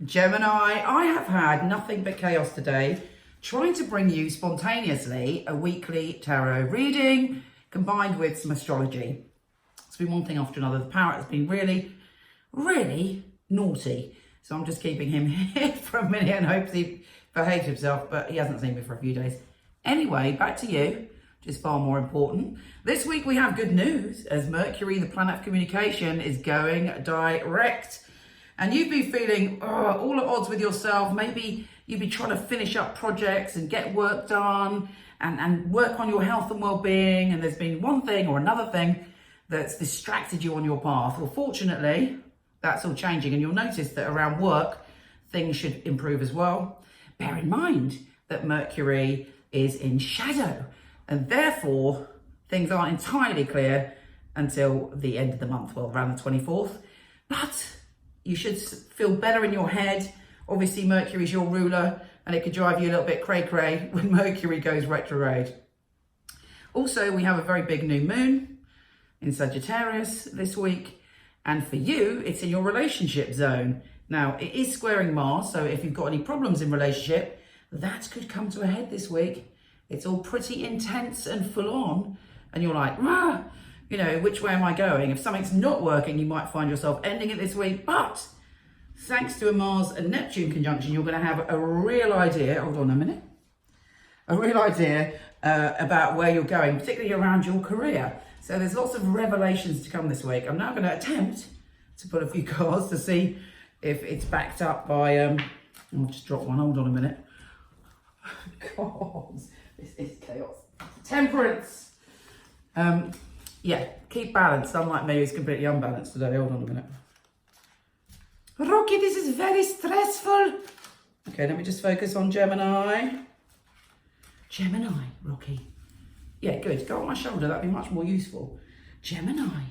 Gemini, I have had nothing but chaos today, trying to bring you spontaneously a weekly tarot reading combined with some astrology. It's been one thing after another. The parrot has been really, really naughty. So I'm just keeping him here for a minute and hopes he behaves himself, but he hasn't seen me for a few days. Anyway, back to you, which is far more important. This week we have good news as Mercury, the planet of communication, is going direct. And you've been feeling all at odds with yourself. Maybe you've been trying to finish up projects and get work done and work on your health and well-being. And there's been one thing or another thing that's distracted you on your path. Well, fortunately, that's all changing. And you'll notice that around work, things should improve as well. Bear in mind that Mercury is in shadow. And therefore, things aren't entirely clear until the end of the month, well, around the 24th. But you should feel better in your head. Obviously, Mercury is your ruler, and it could drive you a little bit cray-cray when Mercury goes retrograde. Also, we have a very big new moon in Sagittarius this week. And for you, it's in your relationship zone. Now, it is squaring Mars, so if you've got any problems in relationship, that could come to a head this week. It's all pretty intense and full on. And you're like, which way am I going? If something's not working, you might find yourself ending it this week. But thanks to a Mars and Neptune conjunction, you're going to have a real idea. Hold on a minute. A real idea about where you're going, particularly around your career. So there's lots of revelations to come this week. I'm now going to attempt to put a few cards to see if it's backed up by, I'll just drop one. Hold on a minute. God, this is chaos. Temperance. Yeah, keep balanced. Unlike me, who's completely unbalanced today. Hold on a minute. Rocky, this is very stressful. Okay, let me just focus on Gemini. Gemini, Rocky. Yeah, good. Go on my shoulder. That'd be much more useful. Gemini.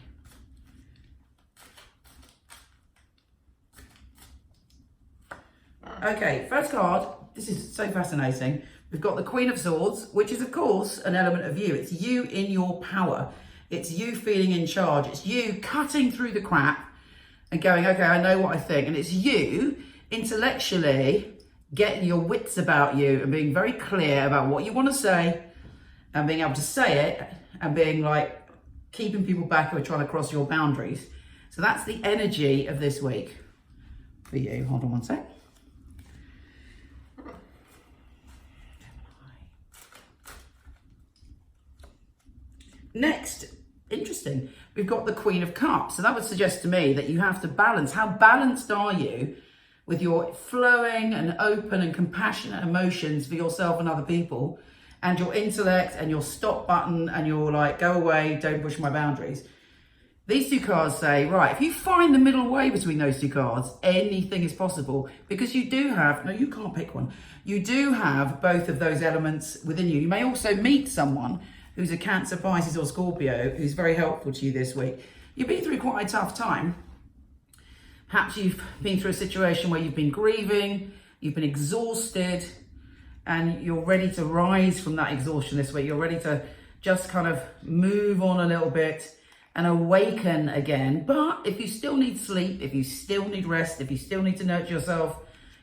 Okay, first card. This is so fascinating. We've got the Queen of Swords, which is, of course, an element of you. It's you in your power. It's you feeling in charge. It's you cutting through the crap and going, okay, I know what I think. And it's you intellectually getting your wits about you and being very clear about what you want to say and being able to say it and being like keeping people back who are trying to cross your boundaries. So that's the energy of this week for you. Hold on one sec. Next, interesting, we've got the Queen of Cups. So that would suggest to me that you have to balance. How balanced are you with your flowing and open and compassionate emotions for yourself and other people, and your intellect and your stop button and your like, go away, don't push my boundaries? These two cards say, right, if you find the middle way between those two cards, anything is possible, because you do have, no, you can't pick one. You do have both of those elements within you. You may also meet someone who's a Cancer, Pisces or Scorpio, who's very helpful to you this week. You've been through quite a tough time. Perhaps you've been through a situation where you've been grieving, you've been exhausted, and you're ready to rise from that exhaustion this week. You're ready to just kind of move on a little bit and awaken again. But if you still need sleep, if you still need rest, if you still need to nurture yourself,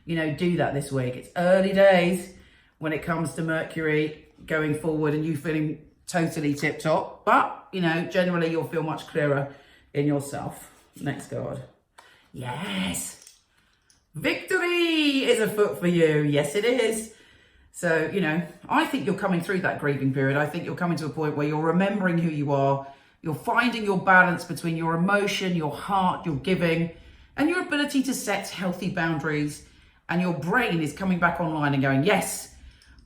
do that this week. It's early days when it comes to Mercury going forward and you feeling totally tip top, but generally you'll feel much clearer in yourself. Next card. Yes, victory is afoot for you. Yes, it is. So I think you're coming through that grieving period. I think you're coming to a point where you're remembering who you are. You're finding your balance between your emotion, your heart, your giving, and your ability to set healthy boundaries. And your brain is coming back online and going, yes,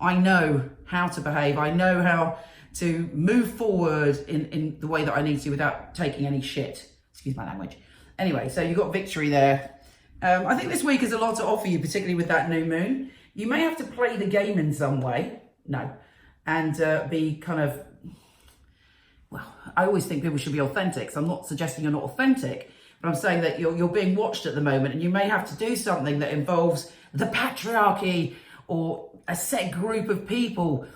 I know how to behave. I know how to move forward in the way that I need to without taking any shit. Excuse my language. Anyway, so you've got victory there. I think this week has a lot to offer you, particularly with that new moon. You may have to play the game in some way. And be kind of, well, I always think people should be authentic. So I'm not suggesting you're not authentic, but I'm saying that you're being watched at the moment, and you may have to do something that involves the patriarchy or a set group of people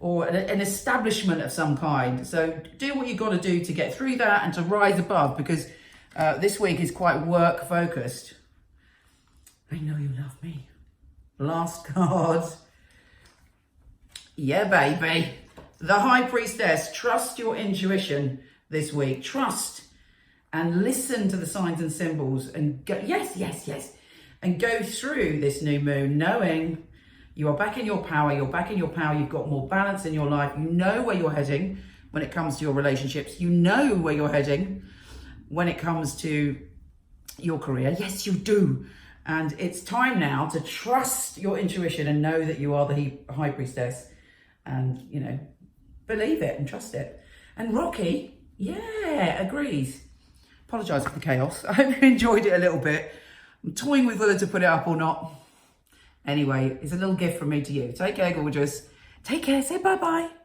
or an establishment of some kind. So do what you've got to do to get through that and to rise above, because this week is quite work focused. I know you love me. Last card. Yeah, baby. The High Priestess. Trust your intuition this week. Trust and listen to the signs and symbols and go, yes, yes, yes. And go through this new moon knowing you are back in your power. You're back in your power. You've got more balance in your life. You know where you're heading when it comes to your relationships. You know where you're heading when it comes to your career. Yes, you do. And it's time now to trust your intuition and know that you are the High Priestess and, you know, believe it and trust it. And Rocky, yeah, agrees. Apologise for the chaos. I hope you enjoyed it a little bit. I'm toying with whether to put it up or not. Anyway, it's a little gift from me to you. Take care, gorgeous. Take care. Say bye-bye.